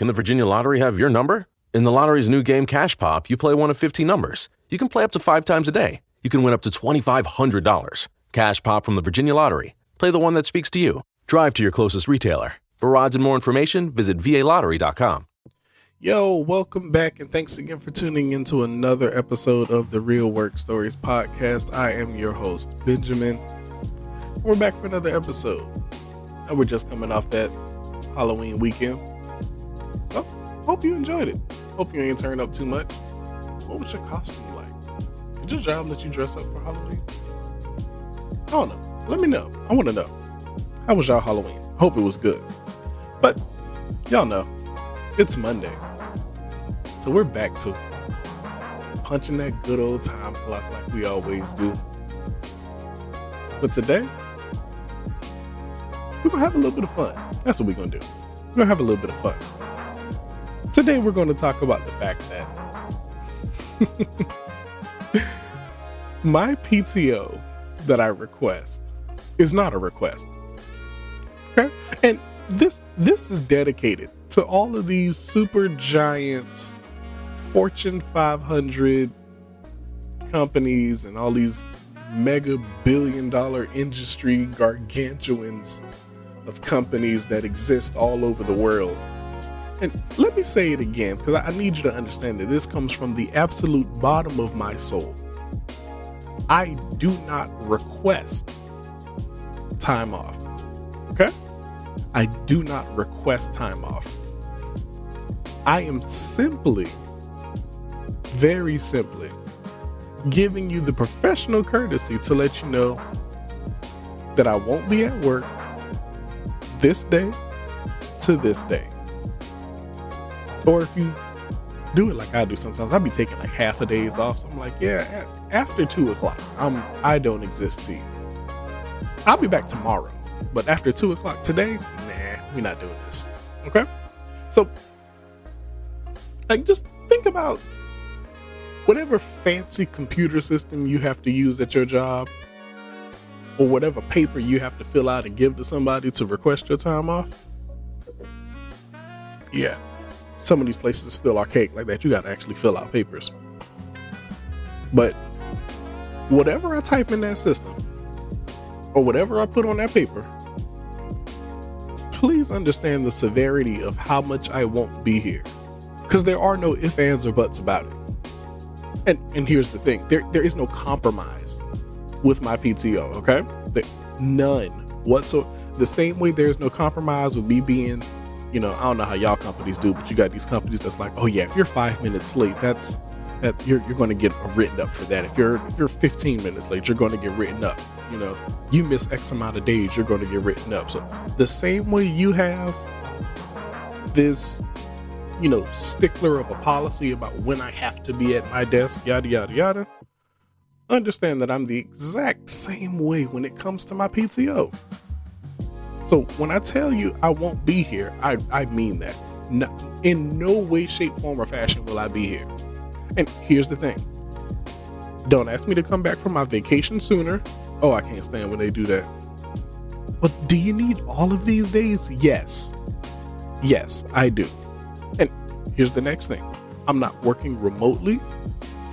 Can the Virginia Lottery have your number? In the lottery's new game, Cash Pop, you play one of 15 numbers. You can play up to 5 times a day. You can win up to $2,500. Cash Pop from the Virginia Lottery. Play the one that speaks to you. Drive to your closest retailer. For odds and more information, visit VALottery.com. Yo, welcome back, and thanks again for tuning into another episode of the Real Work Stories podcast. I am your host, Benjamin. We're back for another episode, and we're just coming off that Halloween weekend. So, hope you enjoyed it. Hope you ain't turned up too much. What was your costume like? Did your job let you dress up for Halloween? I don't know. Let me know. I want to know. How was y'all Halloween? Hope it was good. But, y'all know, it's Monday. So we're back to punching that good old time clock like we always do. But today, we're going to have a little bit of fun. That's what we're going to do. We're going to have a little bit of fun. Today, we're going to talk about the fact that my PTO that I request is not a request. Okay? And this is dedicated to all of these super giant Fortune 500 companies and all these mega billion-dollar industry gargantuans of companies that exist all over the world. And let me say it again, because I need you to understand that this comes from the absolute bottom of my soul. I do not request time off. Okay? I do not request time off. I am simply, very simply, giving you the professional courtesy to let you know that I won't be at work this day to this day. Or if you do it like I do sometimes, I'll be taking like half a days off. So I'm like, yeah, after 2 o'clock, I don't exist to you. I'll be back tomorrow, but after 2 o'clock today, nah, we're not doing this. Okay? So, like, just think about whatever fancy computer system you have to use at your job, or whatever paper you have to fill out and give to somebody to request your time off. Yeah, some of these places are still archaic like that. You got to actually fill out papers. But whatever I type in that system, or whatever I put on that paper, please understand the severity of how much I won't be here. Because there are no ifs, ands, or buts about it. And here's the thing. There is no compromise with my PTO, okay? None whatsoever. The same way there's no compromise with me being, I don't know how y'all companies do, but you got these companies that's like, oh yeah, if you're 5 minutes late, you're going to get written up for that. If you're 15 minutes late, you're going to get written up. You miss X amount of days, you're going to get written up. So the same way you have this, stickler of a policy about when I have to be at my desk, yada, yada, yada, understand that I'm the exact same way when it comes to my PTO. So when I tell you I won't be here, I mean that. No, in no way, shape, form, or fashion will I be here. And here's the thing. Don't ask me to come back from my vacation sooner. Oh, I can't stand when they do that. But do you need all of these days? Yes. Yes, I do. And here's the next thing. I'm not working remotely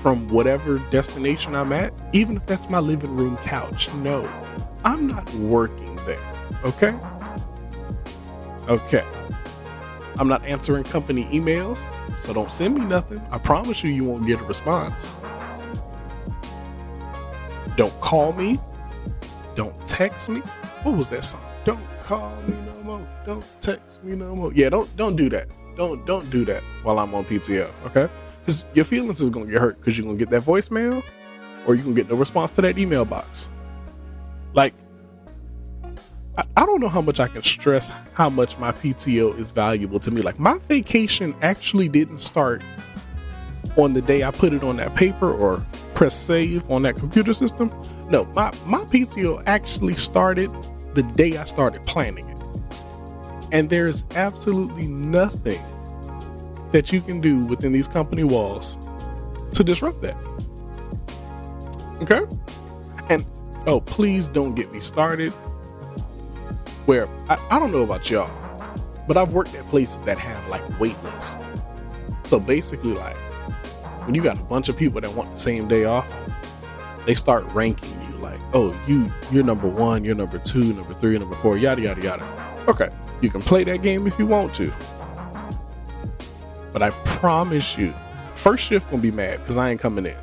from whatever destination I'm at, even if that's my living room couch. No, I'm not working there. Okay? Okay. I'm not answering company emails, so don't send me nothing. I promise you won't get a response. Don't call me. Don't text me. What was that song? Don't call me no more. Don't text me no more. Yeah, don't do that. Don't do that while I'm on PTO, okay? Because your feelings is going to get hurt because you're going to get that voicemail or you're going to get no response to that email box. Like, I don't know how much I can stress how much my PTO is valuable to me. Like, my vacation actually didn't start on the day I put it on that paper or press save on that computer system. No, my PTO actually started the day I started planning it. And there's absolutely nothing that you can do within these company walls to disrupt that. Okay? And, oh, please don't get me started where, I don't know about y'all, But I've worked at places that have like wait lists. So basically, like, when you got a bunch of people that want the same day off, they start ranking you like, oh, you're number 1, you're number 2, number 3, number 4, yada yada yada. Okay, you can play that game if you want to, but I promise you, first shift gonna be mad because I ain't coming in.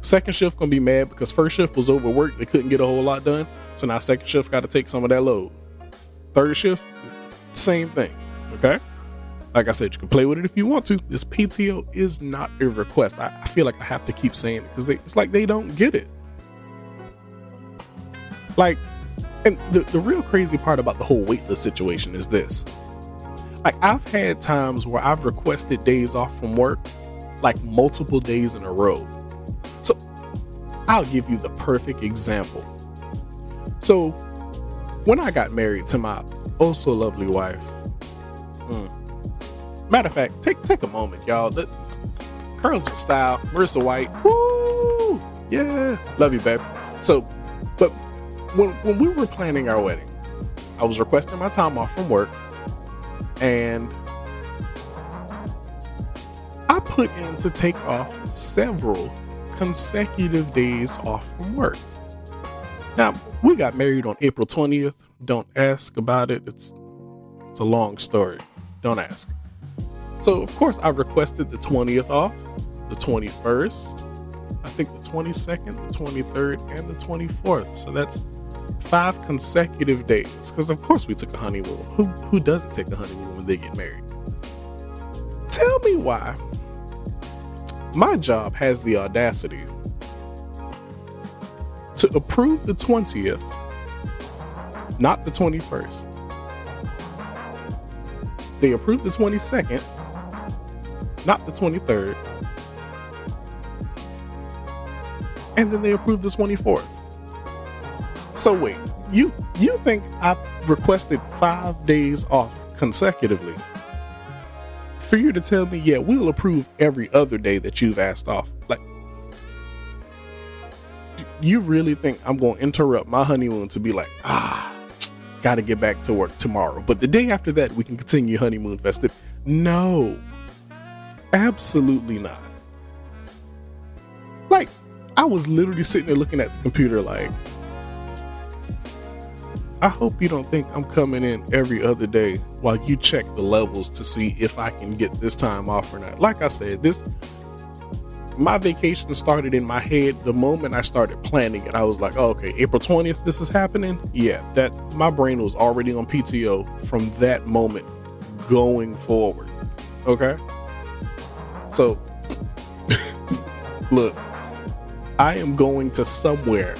Second shift gonna be mad because first shift was overworked, they couldn't get a whole lot done, so now second shift got to take some of that load. Third shift, same thing. Okay, like I said, you can play with it if you want to. This PTO is not a request. I feel like I have to keep saying it because it's like they don't get it. Like, and the real crazy part about the whole waitlist situation is this. Like, I've had times where I've requested days off from work, like multiple days in a row. So I'll give you the perfect example. So when I got married to my oh so lovely wife, matter of fact, take a moment, y'all. The curls with style, Marissa White, woo, yeah, love you, babe. So, but when we were planning our wedding, I was requesting my time off from work, and I put in to take off several consecutive days off from work. Now, we got married on April 20th. Don't ask about it. It's a long story. Don't ask. So, of course, I requested the 20th off, the 21st, I think the 22nd, the 23rd, and the 24th. So that's 5 consecutive days. Because, of course, we took a honeymoon. Who doesn't take a honeymoon when they get married? Tell me why my job has the audacity to approve the 20th, not the 21st. They approved the 22nd, not the 23rd. And then they approved the 24th. So wait, you think I requested 5 days off consecutively for you to tell me, yeah, we'll approve every other day that you've asked off? Like, you really think I'm going to interrupt my honeymoon to be like, got to get back to work tomorrow, but the day after that we can continue honeymoon festive? No, absolutely not. Like, I was literally sitting there looking at the computer like, I hope you don't think I'm coming in every other day while you check the levels to see if I can get this time off or not. Like I said, my vacation started in my head the moment I started planning it. I was like, oh, okay, April 20th, this is happening. Yeah, that my brain was already on PTO from that moment going forward. Okay. So look, I am going to somewhere,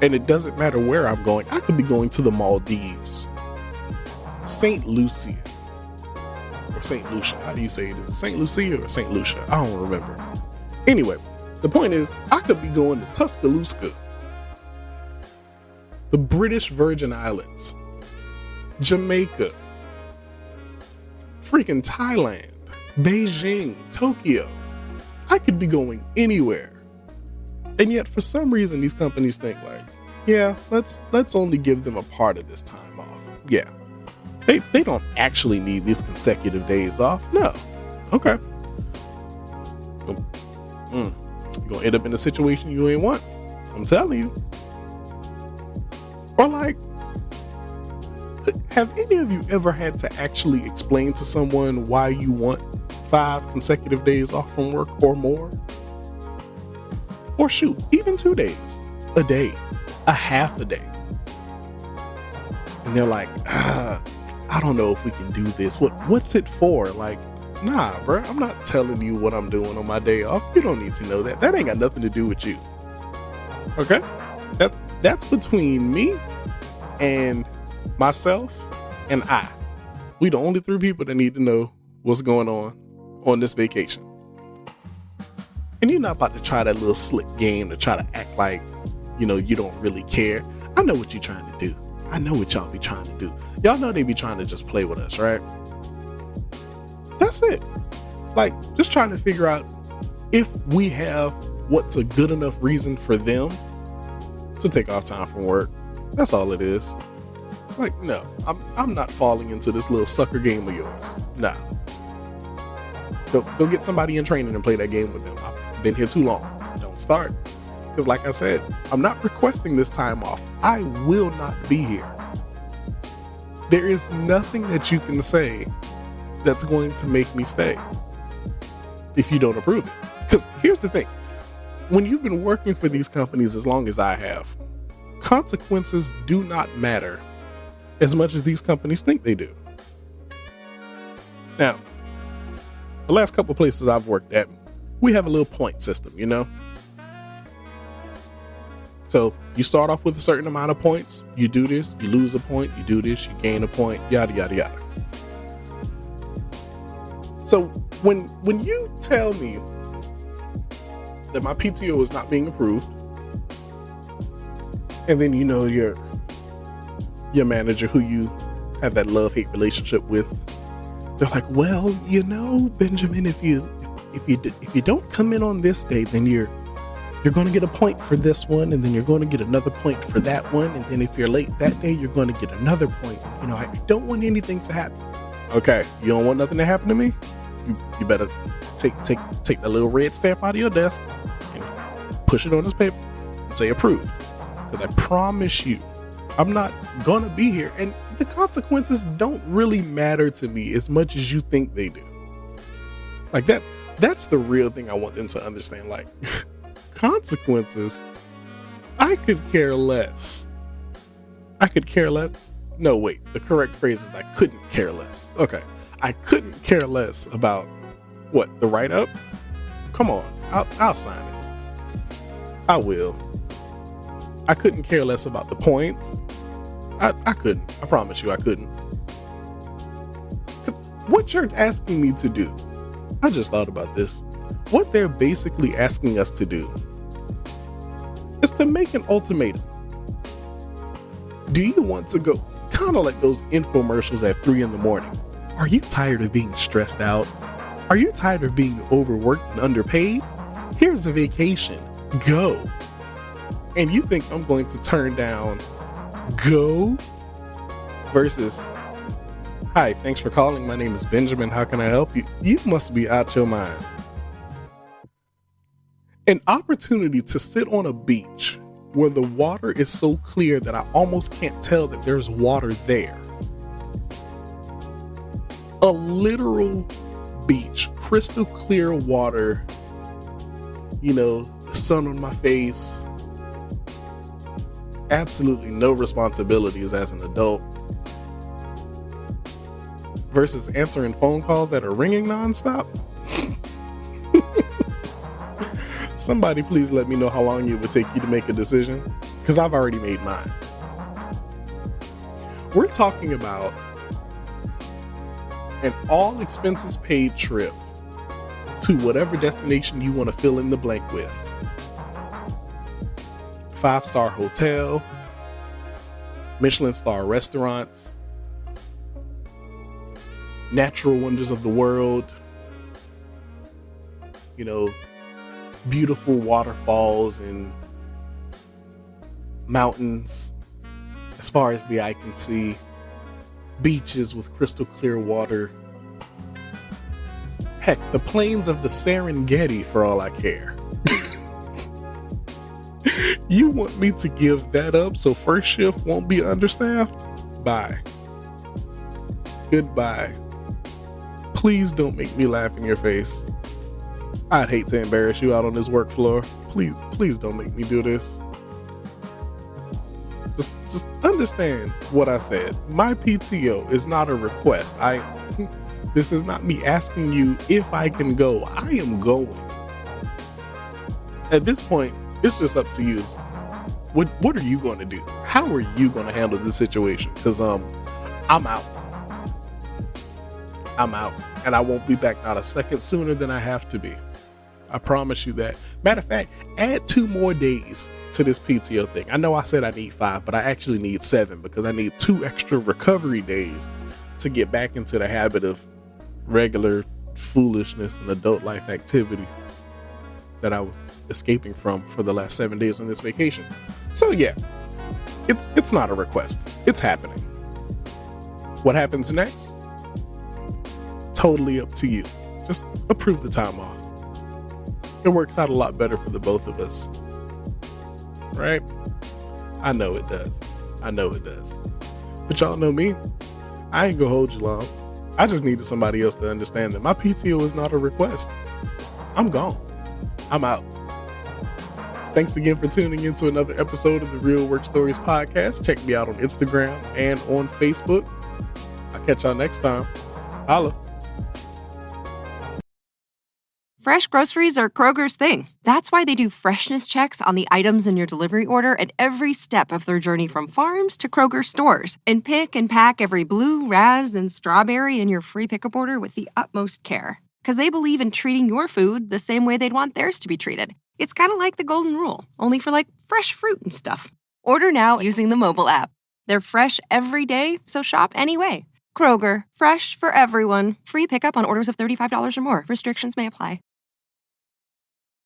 and it doesn't matter where I'm going. I could be going to the Maldives, St. Lucia, or St. Lucia. How do you say it? Is it St. Lucia or St. Lucia? I don't remember. Anyway, the point is, I could be going to Tuscaloosa, the British Virgin Islands, Jamaica, freaking Thailand, Beijing, Tokyo. I could be going anywhere. And yet, for some reason, these companies think like, yeah, let's only give them a part of this time off. Yeah. They don't actually need these consecutive days off. No. Okay. You're going to end up in a situation you ain't want. I'm telling you. Or like, have any of you ever had to actually explain to someone why you want 5 consecutive days off from work or more? Or shoot, even 2 days, a day, a half a day. And they're like, I don't know if we can do this. What's it for? Like, nah, bro, I'm not telling you what I'm doing on my day off. You don't need to know that. That ain't got nothing to do with you. Okay? That's between me and myself and I. We the only 3 people that need to know what's going on this vacation. And you're not about to try that little slick game to try to act like, you don't really care. I know what you're trying to do. I know what y'all be trying to do. Y'all know they be trying to just play with us, right? That's it. Like, just trying to figure out if we have what's a good enough reason for them to take off time from work. That's all it is. Like, no, I'm not falling into this little sucker game of yours. Nah. Go get somebody in training and play that game with them. I've been here too long. Don't start. Because like I said, I'm not requesting this time off. I will not be here. There is nothing that you can say that's going to make me stay if you don't approve it. Because here's the thing. When you've been working for these companies as long as I have, consequences do not matter as much as these companies think they do. Now, the last couple of places I've worked at, we have a little point system, you know? So you start off with a certain amount of points, you do this, you lose a point, you do this, you gain a point, yada, yada, yada. So when you tell me that my PTO is not being approved, and then you know your manager who you have that love-hate relationship with, they're like, well, you know, Benjamin, if you don't come in on this day, then you're going to get a point for this one, and then you're going to get another point for that one, and then if you're late that day, you're going to get another point. You know, I don't want anything to happen. Okay, you don't want nothing to happen to me? You better take that little red stamp out of your desk and push it on this paper and say approved. Because I promise you, I'm not going to be here, and the consequences don't really matter to me as much as you think they do. Like that's the real thing I want them to understand. Like, consequences, I could care less. No, wait, the correct phrase is I couldn't care less. Okay, I couldn't care less about what, the write-up? Come on, I'll sign it. I will. I couldn't care less about the points. I couldn't. I promise you I couldn't. What you're asking me to do, I just thought about this. What they're basically asking us to do is to make an ultimatum. Do you want to go? Kind of like those infomercials at 3 a.m. Are you tired of being stressed out? Are you tired of being overworked and underpaid? Here's a vacation. Go. And you think I'm going to turn down go versus, hi, thanks for calling. My name is Benjamin. How can I help you? You must be out your mind. An opportunity to sit on a beach where the water is so clear that I almost can't tell that there's water there. A literal beach, crystal clear water, you know, the sun on my face, absolutely no responsibilities as an adult, versus answering phone calls that are ringing nonstop. Somebody please let me know how long it would take you to make a decision, because I've already made mine. We're talking about an all expenses paid trip to whatever destination you want to fill in the blank with. 5-star hotel, Michelin star restaurants, natural wonders of the world, you know, beautiful waterfalls and mountains as far as the eye can see, beaches with crystal clear water. Heck, the plains of the Serengeti for all I care. You want me to give that up so first shift won't be understaffed? Bye. Goodbye. Please don't make me laugh in your face. I'd hate to embarrass you out on this work floor. Please don't make me do this. Just understand what I said. My PTO is not a request. This is not me asking you if I can go. I am going. At this point, it's just up to you. What are you going to do? How are you going to handle this situation? Because I'm out. I'm out. And I won't be back not a second sooner than I have to be. I promise you that. Matter of fact, add 2 more days to this PTO thing. I know I said I need 5, but I actually need 7 because I need 2 extra recovery days to get back into the habit of regular foolishness and adult life activity that I was escaping from for the last 7 days on this vacation. So yeah, it's not a request. It's happening. What happens next? Totally up to you. Just approve the time off. It works out a lot better for the both of us. Right? I know it does. But y'all know me. I ain't gonna hold you long. I just needed somebody else to understand that my PTO is not a request. I'm gone. I'm out. Thanks again for tuning into another episode of the Real Work Stories podcast. Check me out on Instagram and on Facebook. I'll catch y'all next time. Holla. Fresh groceries are Kroger's thing. That's why they do freshness checks on the items in your delivery order at every step of their journey from farms to Kroger stores, and pick and pack every blue, raz, and strawberry in your free pickup order with the utmost care. Because they believe in treating your food the same way they'd want theirs to be treated. It's kind of like the golden rule, only for fresh fruit and stuff. Order now using the mobile app. They're fresh every day, so shop anyway. Kroger, fresh for everyone. Free pickup on orders of $35 or more. Restrictions may apply.